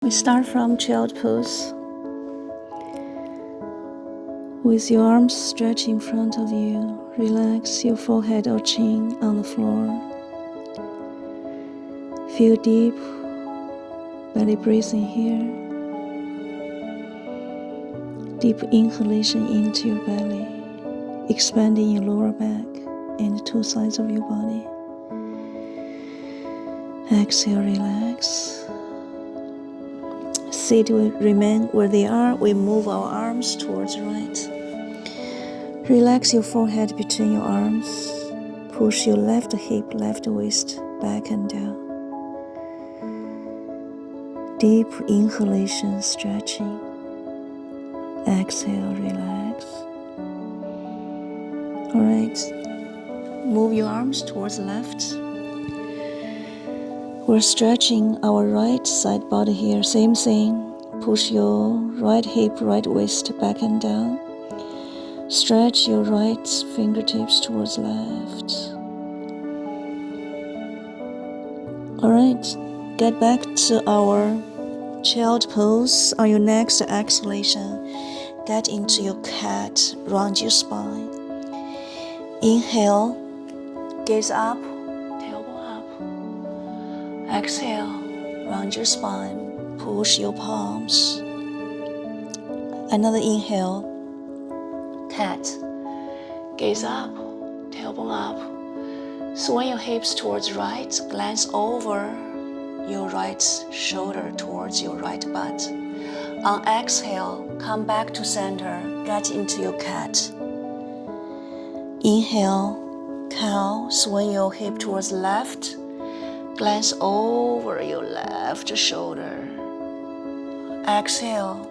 We start from child pose. With your arms stretched in front of you, relax your forehead or chin on the floor. Feel deep belly breathing here. Deep inhalation into your belly, expanding your lower back and two sides of your body. Exhale, relax. Seat will remain where they are. We move our arms towards the right. Relax your forehead between your arms. Push your left hip, left waist back and down. Deep inhalation, stretching. Exhale, relax. All right. Move your arms towards the left. We're stretching our right side body here. Same thing. Push your right hip, right waist back and down. Stretch your right fingertips towards left. All right. Get back to our child pose. On your next exhalation, get into your cat, round your spine. Inhale, gaze up, tailbone up. Exhale, round your spine, push your palms. Another inhale, cat, gaze up, tailbone up. Swing your hips towards right, glance over your right shoulder towards your right butt. On exhale, come back to center, get into your cat. Inhale, cow, swing your hip towards left, glance over your left shoulder. Exhale,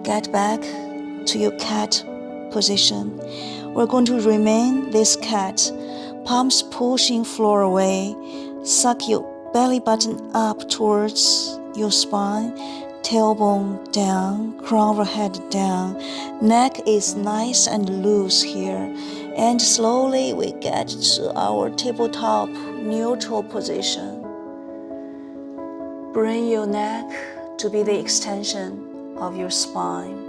get back to your cat position. We're going to remain this cat, palms pushing floor away. Suck your belly button up towards your spine, tailbone down, crown of head down. Neck is nice and loose here. And slowly we get to our tabletop neutral position. Bring your neck to be the extension of your spine.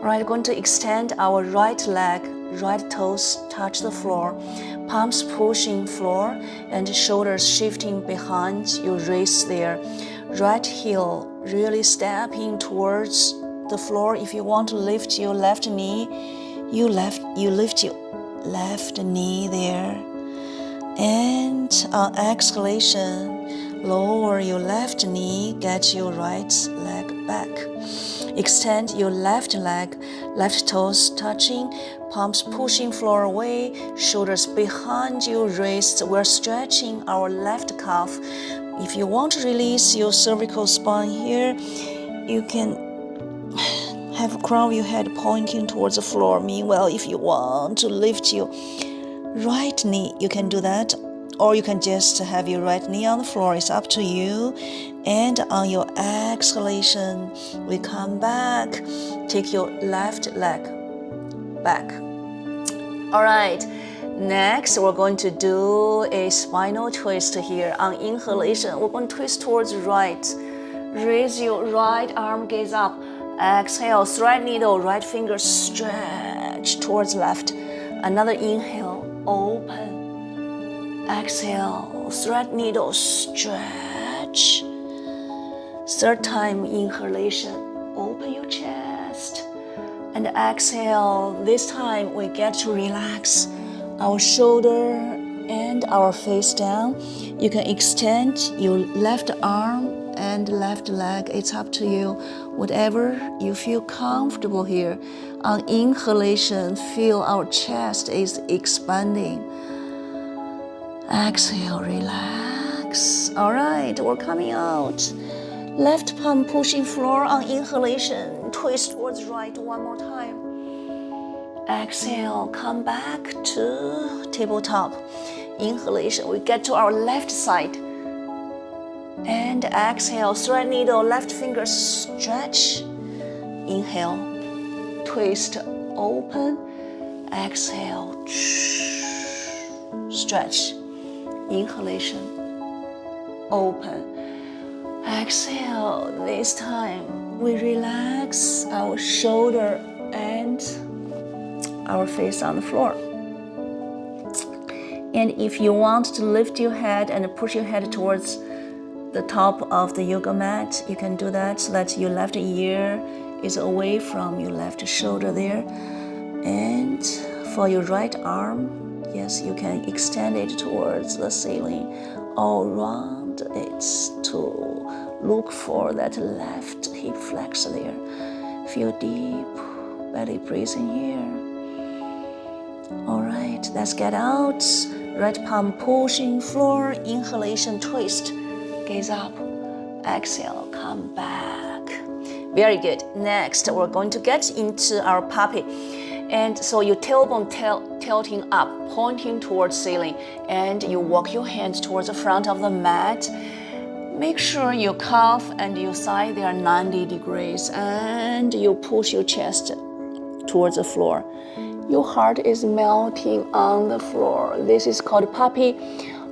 Right, we're going to extend our right leg, right toes touch the floor, palms pushing floor, and shoulders shifting behind your wrist there. Right heel really stepping towards the floor. If you want to lift your left knee, you lift your left knee there. And on exhalation, lower your left knee, get your right leg back. Extend your left leg, left toes touching, palms pushing floor away, shoulders behind your wrists. We're stretching our left calf. If you want to release your cervical spine here, you can have crown of your head pointing towards the floor. Meanwhile, if you want to lift your right knee, you can do that. Or you can just have your right knee on the floor. It's up to you. And on your exhalation, we come back. Take your left leg back. All right. Next, we're going to do a spinal twist here. On inhalation, we're going to twist towards right. Raise your right arm, gaze up. Exhale, thread needle, right finger stretch towards left. Another inhale, open. Exhale, thread needle, stretch. Third time inhalation, open your chest. And exhale, this time we get to relax our shoulder and our face down. You can extend your left arm and left leg. It's up to you. Whatever you feel comfortable here. On inhalation, feel our chest is expanding. Exhale, relax. All right, we're coming out. Left palm pushing floor on inhalation. Twist towards right one more time. Exhale, come back to tabletop. Inhalation, we get to our left side. And exhale, thread needle, left finger stretch. Inhale, twist, open. Exhale, stretch. Inhalation, open. Exhale. This time we relax our shoulder and our face on the floor. And if you want to lift your head and push your head towards the top of the yoga mat, you can do that so that your left ear is away from your left shoulder there. And for your right arm, yes, you can extend it towards the ceiling all around it to look for that left hip flexor there. Feel deep belly breathing here. All right, let's get out. Right palm pushing floor, inhalation, twist, gaze up, exhale, come back. Very good. Next, we're going to get into our puppy. And so your tailbone tilting up, pointing towards ceiling, and you walk your hands towards the front of the mat. Make sure your calf and your thigh, they are 90 degrees, and you push your chest towards the floor. Your heart is melting on the floor. This is called puppy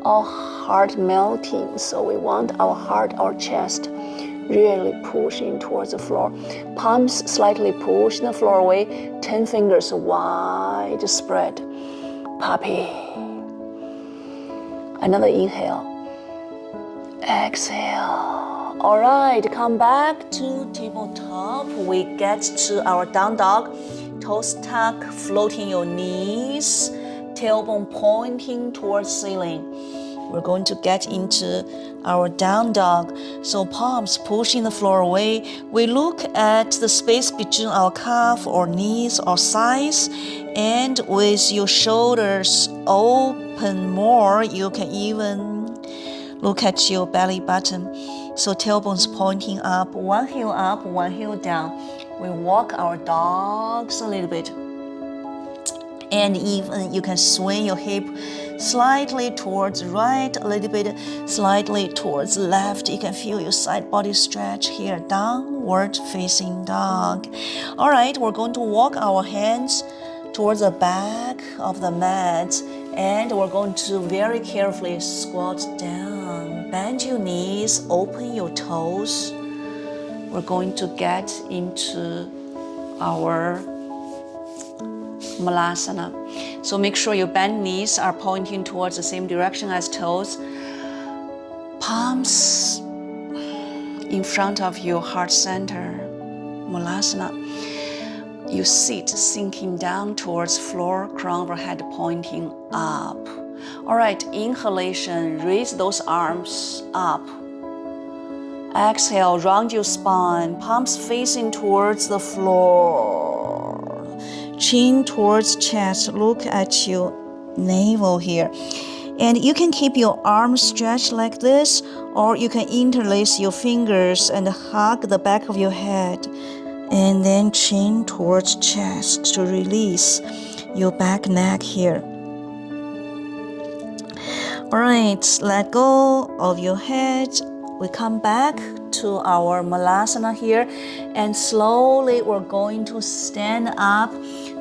or heart melting. So we want our heart, our chest really pushing towards the floor. Palms slightly push the floor away. 10 fingers wide spread. Puppy. Another inhale. Exhale. All right, come back to tabletop. We get to our down dog. Toes tuck, floating your knees, tailbone pointing towards ceiling. We're going to get into our down dog. So palms pushing the floor away. We look at the space between our calf or knees or thighs, and with your shoulders open more, you can even look at your belly button. So tailbones pointing up, one heel down. We walk our dogs a little bit. And even you can swing your hip slightly towards right, a little bit slightly towards left. You can feel your side body stretch here, downward facing dog. All right, we're going to walk our hands towards the back of the mat, and we're going to very carefully squat down. Bend your knees, open your toes. We're going to get into our Malasana. So make sure your bent knees are pointing towards the same direction as toes. Palms in front of your heart center. Malasana. You sit sinking down towards floor, crown of your head pointing up. All right, inhalation, raise those arms up. Exhale, round your spine, palms facing towards the floor. Chin towards chest, look at your navel here. And you can keep your arms stretched like this, or you can interlace your fingers and hug the back of your head. And then chin towards chest to release your back neck here. All right, let go of your head. We come back to our Malasana here, and slowly we're going to stand up,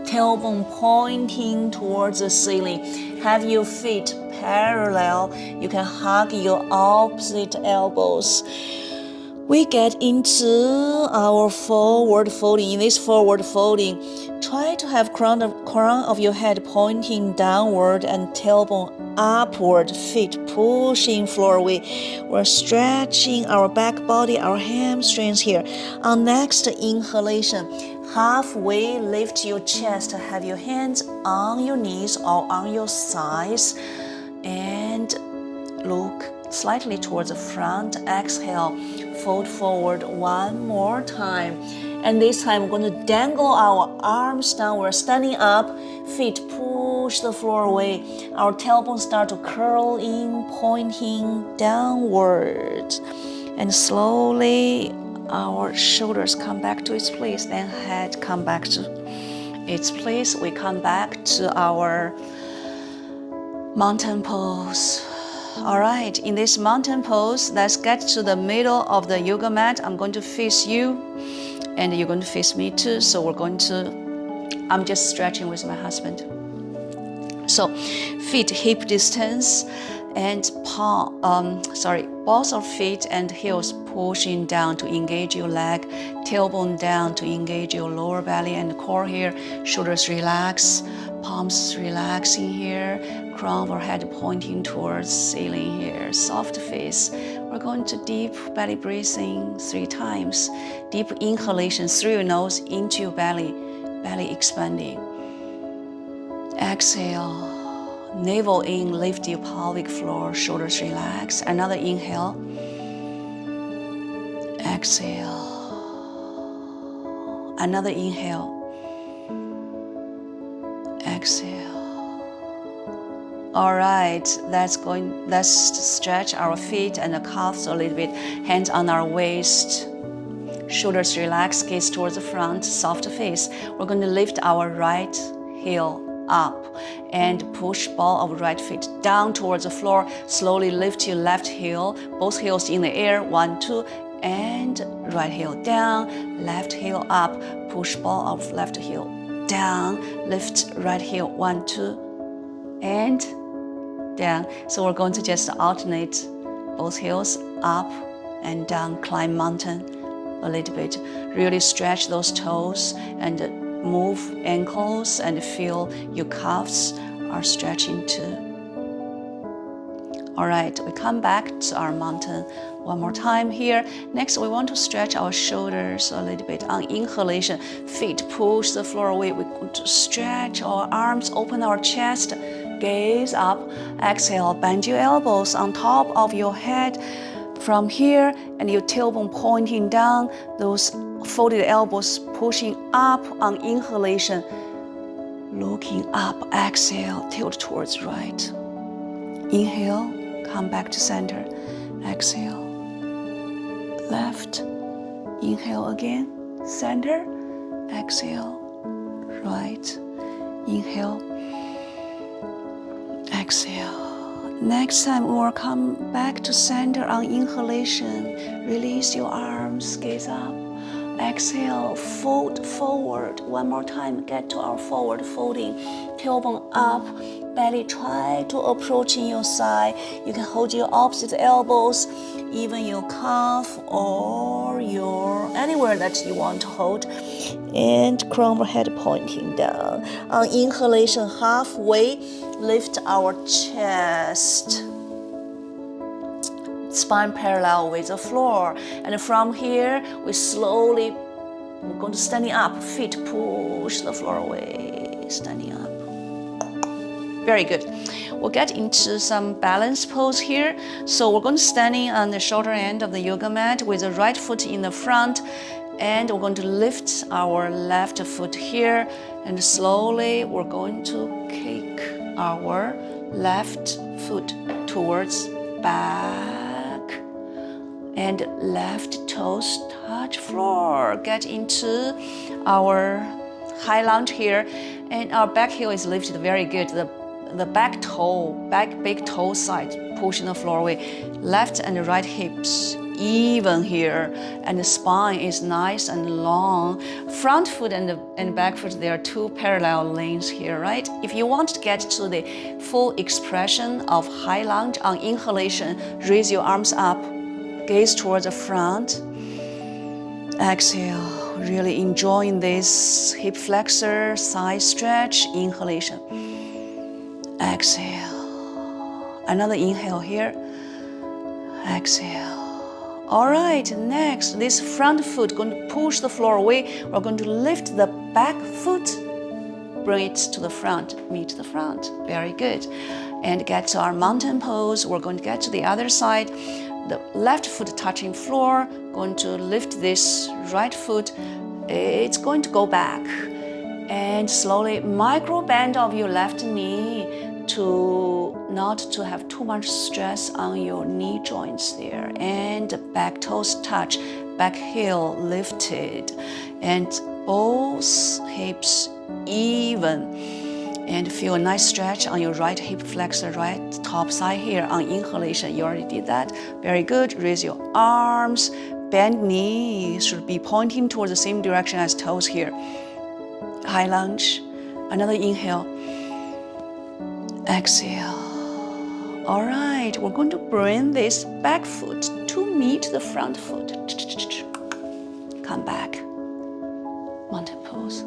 tailbone pointing towards the ceiling. Have your feet parallel. You can hug your opposite elbows. We get into our forward folding. In this forward folding, try to have crown of your head pointing downward and tailbone upward, feet pushing floor away. We're stretching our back body, our hamstrings here. On next inhalation, halfway lift your chest. Have your hands on your knees or on your thighs, and look slightly towards the front. Exhale, fold forward one more time. And this time we're going to dangle our arms down. We're standing up, feet push the floor away. Our tailbone start to curl in, pointing downward. And slowly our shoulders come back to its place, then head come back to its place. We come back to our mountain pose. All right, in this mountain pose, let's get to the middle of the yoga mat. I'm going to face you, and you're going to face me too. So I'm just stretching with my husband. So feet hip distance, and balls of feet and heels pushing down to engage your leg, tailbone down to engage your lower belly and core here, shoulders relax, palms relaxing here, crown of our head pointing towards ceiling here, soft face. We're going to deep belly breathing 3 times. Deep inhalation through your nose into your belly, belly expanding. Exhale. Navel in, lift your pelvic floor, shoulders relax. Another inhale. Exhale. Another inhale. Exhale. All right, let's stretch our feet and the calves a little bit. Hands on our waist. Shoulders relax, gaze towards the front, soft face. We're going to lift our right heel up and push ball of right foot down towards the floor. Slowly lift your left heel, both heels in the air. 1, 2, and right heel down, left heel up, push ball of left heel down, lift right heel, 1, 2, and down. So we're going to just alternate both heels up and down, climb mountain a little bit. Really stretch those toes and move ankles and feel your calves are stretching too. All right, we come back to our mountain one more time here. Next, we want to stretch our shoulders a little bit. On inhalation, feet push the floor away. We're going to stretch our arms, open our chest, gaze up. Exhale, bend your elbows on top of your head. From here, and your tailbone pointing down, those folded elbows pushing up on inhalation. Looking up, exhale, tilt towards right. Inhale, come back to center. Exhale, left. Inhale again, center. Exhale, right. Inhale, exhale. Next time, we'll come back to center on inhalation. Release your arms, gaze up. Exhale, fold forward. One more time, get to our forward folding. Tailbone up, belly try to approach in your side. You can hold your opposite elbows, even your calf or anywhere that you want to hold. And crown of head pointing down. On inhalation, halfway, lift our chest. Spine parallel with the floor. And from here, we're going to standing up. Feet push the floor away. Standing up. Very good. We'll get into some balance pose here. So we're going to standing on the shorter end of the yoga mat with the right foot in the front. And we're going to lift our left foot here. And slowly, we're going to kick our left foot towards back. And left toes touch floor. Get into our high lunge here. And our back heel is lifted very good. The big toe side pushing the floor away. Left and right hips even here. And the spine is nice and long. Front foot and back foot, there are 2 parallel lanes here, right? If you want to get to the full expression of high lunge on inhalation, raise your arms up. Gaze towards the front. Exhale, really enjoying this hip flexor, side stretch, inhalation. Exhale. Another inhale here. Exhale. All right, next, this front foot going to push the floor away. We're going to lift the back foot, bring it to the front, meet the front. Very good. And get to our mountain pose. We're going to get to the other side. The left foot touching floor, going to lift this right foot. It's going to go back. And slowly micro bend of your left knee to not to have too much stress on your knee joints there. And back toes touch, back heel lifted. And both hips even. And feel a nice stretch on your right hip flexor, right top side here on inhalation. You already did that. Very good. Raise your arms. Bend knees should be pointing towards the same direction as toes here. High lunge. Another inhale. Exhale. All right. right, we're going to bring this back foot to meet the front foot. Come back. Mountain pose.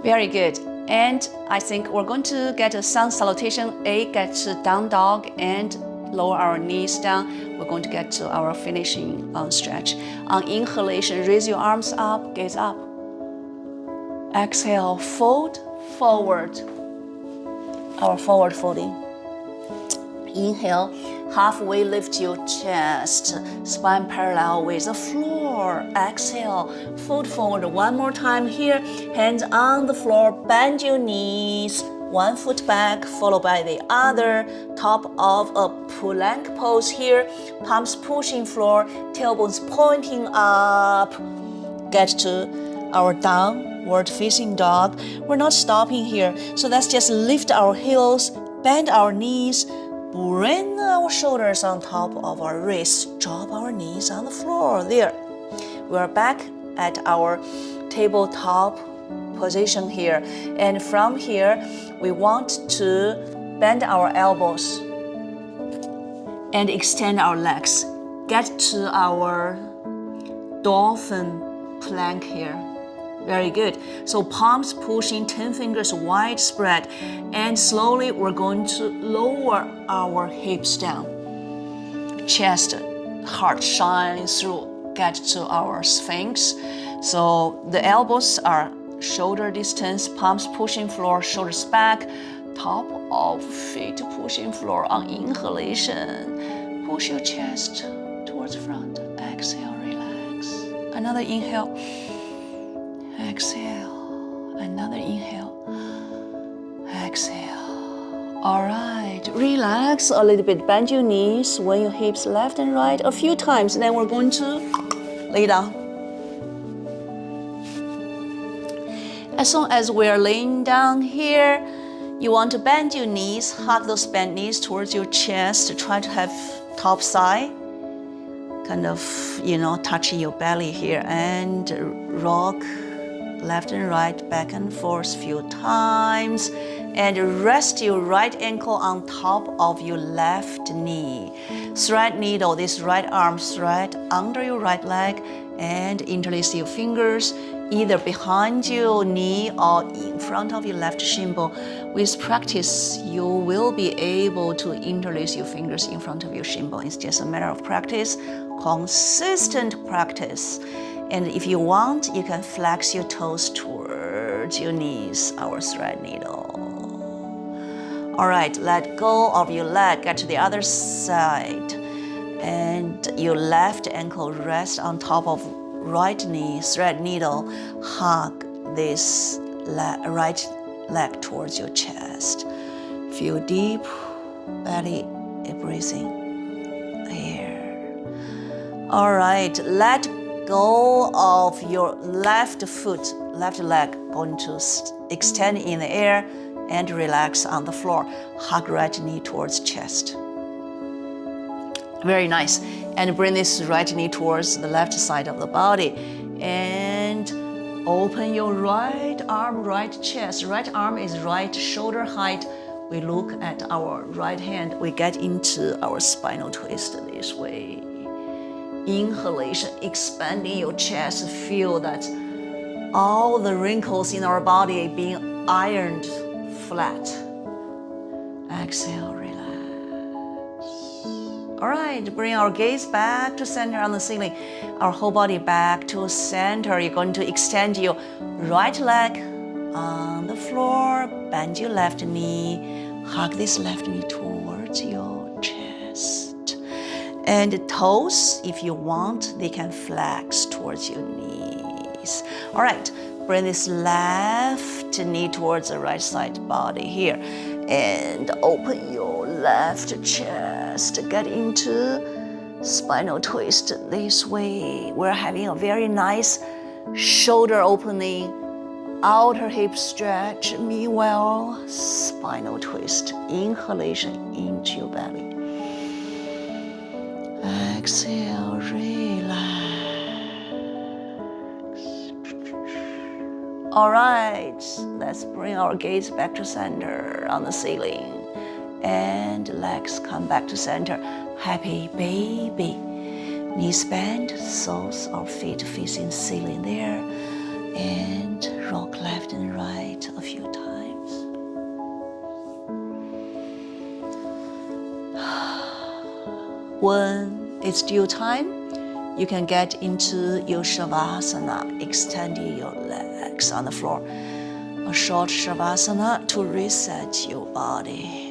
Very good. And I think we're going to get a sun salutation. Get to down dog and lower our knees down. We're going to get to our finishing stretch. On inhalation, raise your arms up, gaze up. Exhale, fold forward. Our forward folding. Inhale, halfway lift your chest, spine parallel with the floor. Exhale, fold forward one more time here. Hands on the floor, bend your knees. One foot back, followed by the other. Top of a plank pose here. Palms pushing floor, tailbones pointing up. Get to our downward facing dog. We're not stopping here, so let's just lift our heels, bend our knees, bring our shoulders on top of our wrists, drop our knees on the floor. There. We're back at our tabletop position here. And from here, we want to bend our elbows and extend our legs. Get to our dolphin plank here. Very good. So palms pushing, 10 fingers wide spread. And slowly we're going to lower our hips down. Chest, heart shines through. Get to our sphinx. So the elbows are shoulder distance, palms pushing floor, shoulders back. Top of feet pushing floor on inhalation. Push your chest towards front. Exhale, relax. Another inhale. Exhale. Another inhale. Exhale. All right. Relax a little bit. Bend your knees, swing your hips left and right a few times. Then we're going to lay down. As soon as we're laying down here, you want to bend your knees, hug those bent knees towards your chest. Try to have top side, kind of, touching your belly here, and rock left and right, back and forth a few times. And rest your right ankle on top of your left knee. Thread needle, this right arm thread under your right leg, and interlace your fingers either behind your knee or in front of your left shin bone. With practice, you will be able to interlace your fingers in front of your shin bone. It's just a matter of practice, consistent practice. And if you want, you can flex your toes towards your knees, our thread needle. All right, let go of your leg, get to the other side. And your left ankle rests on top of right knee, thread needle. Hug this right leg towards your chest. Feel deep belly breathing here. All right, let go of your left foot, left leg, going to extend in the air and relax on the floor. Hug right knee towards chest. Very nice. And bring this right knee towards the left side of the body. And open your right arm, right chest. Right arm is right shoulder height. We look at our right hand. We get into our spinal twist this way. Inhalation, expanding your chest. Feel that all the wrinkles in our body being ironed flat. Exhale, relax. All right, bring our gaze back to center on the ceiling. Our whole body back to center. You're going to extend your right leg on the floor. Bend your left knee. Hug this left knee towards your chest. And the toes, if you want, they can flex towards your knees. All right, bring this left knee towards the right side body here. And open your left chest. Get into spinal twist this way. We're having a very nice shoulder opening, outer hip stretch. Meanwhile, spinal twist. Inhalation into your belly. Exhale, relax. All right, let's bring our gaze back to center on the ceiling. and legs come back to center. Happy baby. Knees bend, soles of feet facing ceiling there, and rock left and right a few times. When it's due time, you can get into your Shavasana, extending your legs on the floor. A short Shavasana to reset your body.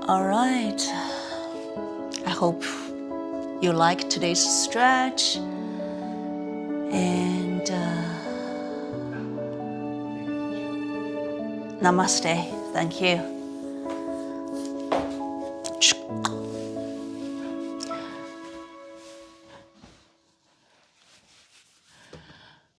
All right, I hope you like today's stretch, and Namaste. Thank you.